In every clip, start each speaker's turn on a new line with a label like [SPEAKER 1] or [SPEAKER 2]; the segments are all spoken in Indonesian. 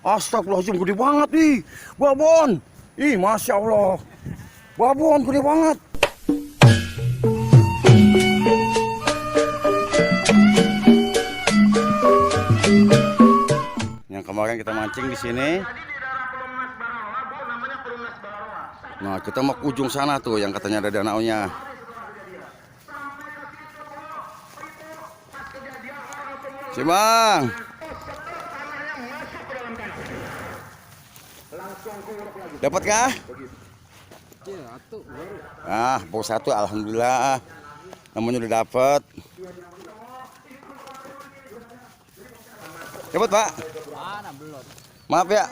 [SPEAKER 1] Astagfirullahaladzim, gede banget nih. Babon. Ih, Masya Allah. Babon gede banget. Yang kemarin kita mancing di sini. Nah, kita mau ke ujung sana tuh yang katanya ada danaunya. Si Bang. Dapat kah? Baru satu, alhamdulillah. Namanya udah dapat. Dapat, Pak?
[SPEAKER 2] Mana belum?
[SPEAKER 1] Maaf ya.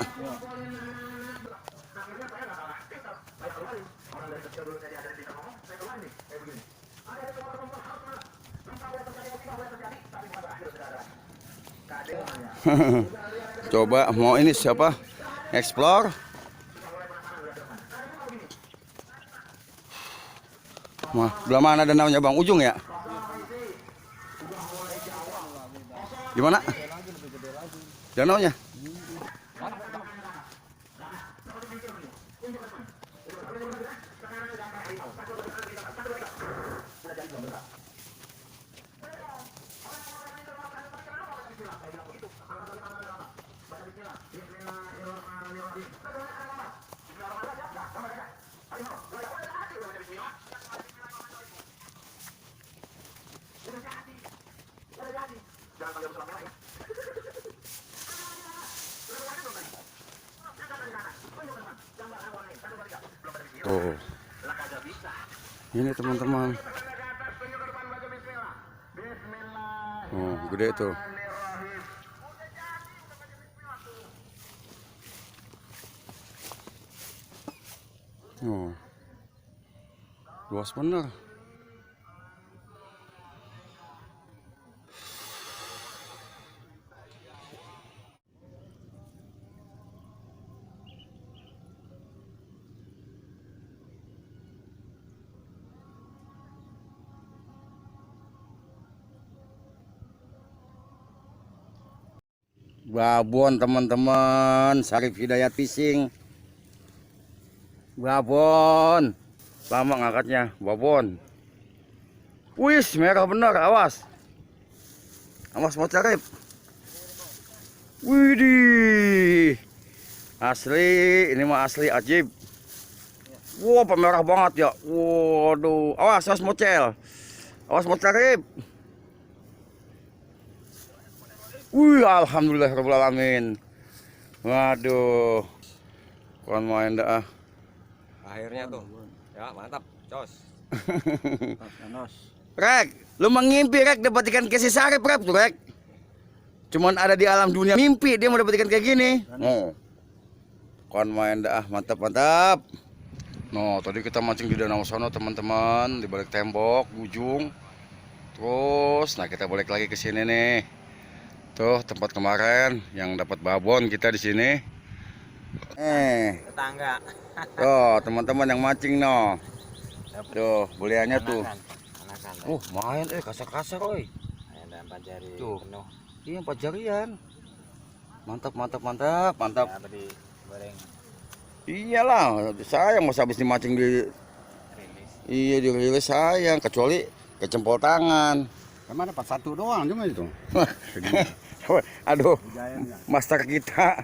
[SPEAKER 1] Coba mau ini siapa? Explore. Wah, belah mana danaunya Bang? Ujung ya? Gimana? Danaunya? Tuh. Ini teman-teman. Oh, gede tuh. Oh. Luas bener. Babon teman-teman, Syarif Hidayat Fishing. Babon. Lama ngangkatnya, babon. Wis, merah bener, awas. Awas mau Syarif. Widih. Asli, ini mah asli ajib. Wah, pemerah banget ya. Waduh, awas mocel. Awas mau Syarif. Wih, alhamdulillahirobbilalamin. Waduh, kurang main dah.
[SPEAKER 2] Akhirnya tuh, ya mantap, cos.
[SPEAKER 1] Rek, lu mengimpi Rek dapat ikan kesi Syarif Rek tuh Rek. Cuman ada di alam dunia mimpi dia mau dapat ikan kayak gini. Oh, kurang main dah, mantap mantap. No, tadi kita mancing di danau sono teman-teman, di balik tembok, ujung. Terus, nah kita balik lagi ke sini nih. Tuh tempat kemarin yang dapat babon kita di sini.
[SPEAKER 2] Tetangga.
[SPEAKER 1] Tuh teman-teman yang mancing no. Tuh beliannya tuh. Main kasar-kasar oi.
[SPEAKER 2] Ada 4 jari
[SPEAKER 1] tuh.
[SPEAKER 2] penuh.
[SPEAKER 1] Iya 4 jarian. Mantap mantap mantap mantap.
[SPEAKER 2] Ya, tadi goreng.
[SPEAKER 1] Iyalah, sayang masa habis dimancing di
[SPEAKER 2] Rilis.
[SPEAKER 1] Iya dirilis sayang kecuali kecempol tangan.
[SPEAKER 3] Kemana dapat satu doang cuma itu.
[SPEAKER 1] Aduh, master kita.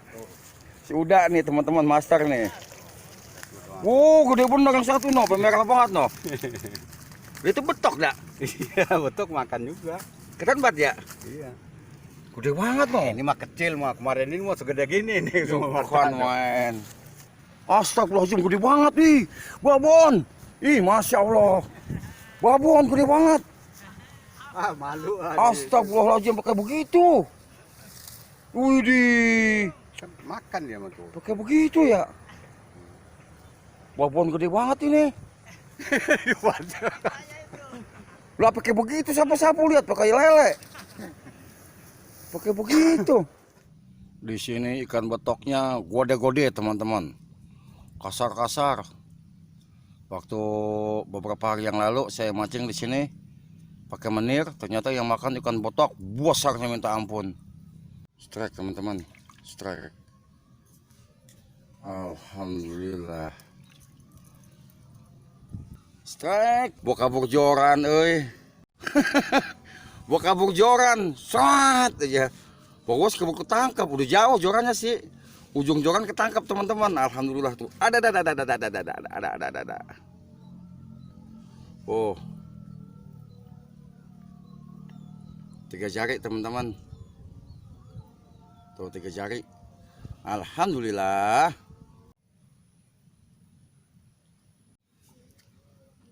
[SPEAKER 1] Sudah nih teman-teman, master nih. Gede bener yang satu no, pemerah banget no. Itu betok dak?
[SPEAKER 3] Iya, betul makan juga.
[SPEAKER 1] Keren banget ya?
[SPEAKER 3] Iya.
[SPEAKER 1] Gede banget no.
[SPEAKER 3] Ini mah kecil mah. Kemarin ini mah segede gini nih.
[SPEAKER 1] Bukan main. Astagfirullahaladzim, gede banget nih. Babon. Ih, Masya Allah. Babon gede banget.
[SPEAKER 3] Malu.
[SPEAKER 1] Astagfirullahaladzim, pakai begitu. Widih.
[SPEAKER 3] Makan dia mah tuh.
[SPEAKER 1] Pakai begitu ya. Babon gede banget ini. Lah pakai begitu sapu-sapu lihat pakai lele. Pakai begitu. Di sini ikan betoknya gode-gode teman-teman. Kasar-kasar. Waktu beberapa hari yang lalu saya mancing di sini pakai menir, ternyata yang makan ikan betok besarnya minta ampun. Strike teman-teman, strike. Alhamdulillah. Strike, buat kabur joran, euy. Buat kabur joran, sat aja. Bos kabur ketangkap, udah jauh jorannya sih. Ujung joran ketangkap teman-teman. Alhamdulillah tuh. Ada. Oh. 3 jari teman-teman. Tuh 3 jari. Alhamdulillah.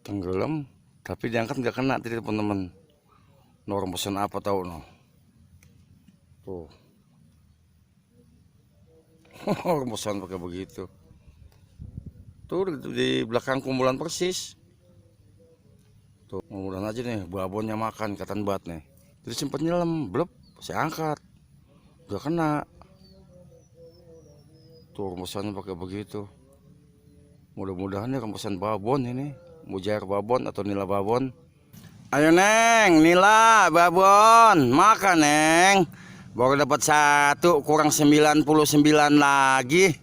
[SPEAKER 1] Tenggelam, tapi diangkat nggak kena tadi teman-teman. Orang pesan apa tahu no? Tuh. Orang pesan pakai begitu. Tuh di belakang kumpulan persis. Tuh, mudah-mudahan aja nih babonnya makan katan bat nih. Jadi sempat nyelam, blep, saya angkat. Gak kena. Tuh rembusannya pakai begitu. Mudah-mudahan ya rembusan babon ini. Mujair babon atau nila babon. Ayo Neng, nila babon, makan Neng. Baru dapat 1 kurang 99 lagi.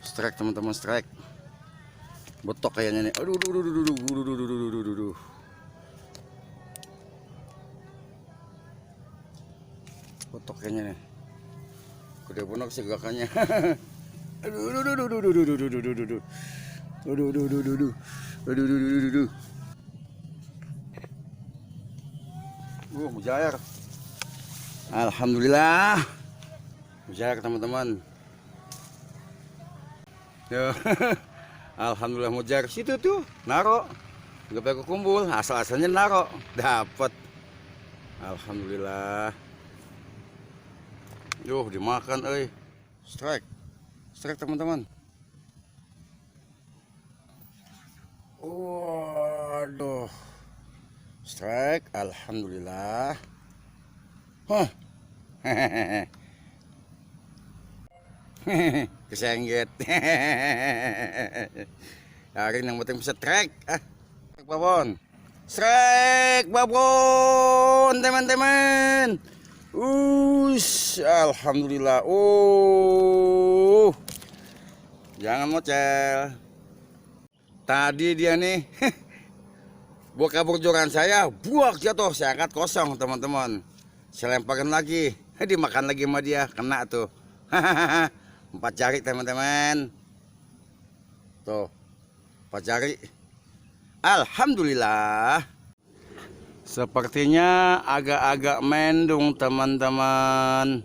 [SPEAKER 1] Strike teman-teman, strike. Betok kayaknya nih. Aduh. Betok kayaknya nih. Gede bener sih gerakannya. Aduh. Mujair. Alhamdulillah. Mujair teman-teman. Alhamdulillah mujair. Situ tuh, naro. Enggak pakai kumpul, asal-asalnya naro. Dapat. Alhamdulillah. Dimakan euy. Strike. Strike teman-teman. Waduh. Strike, alhamdulillah. Kesengget. Hari yang penting bisa strike. Babon. Strike babon, teman-teman. Alhamdulillah. Jangan mocel. Tadi dia nih buat kabur joran saya, buak jatuh, saya angkat kosong teman-teman. Saya lemparin lagi, dimakan lagi sama dia, kena tuh. 4 jari teman-teman. Tuh, 4 jari. Alhamdulillah. Sepertinya agak-agak mendung teman-teman.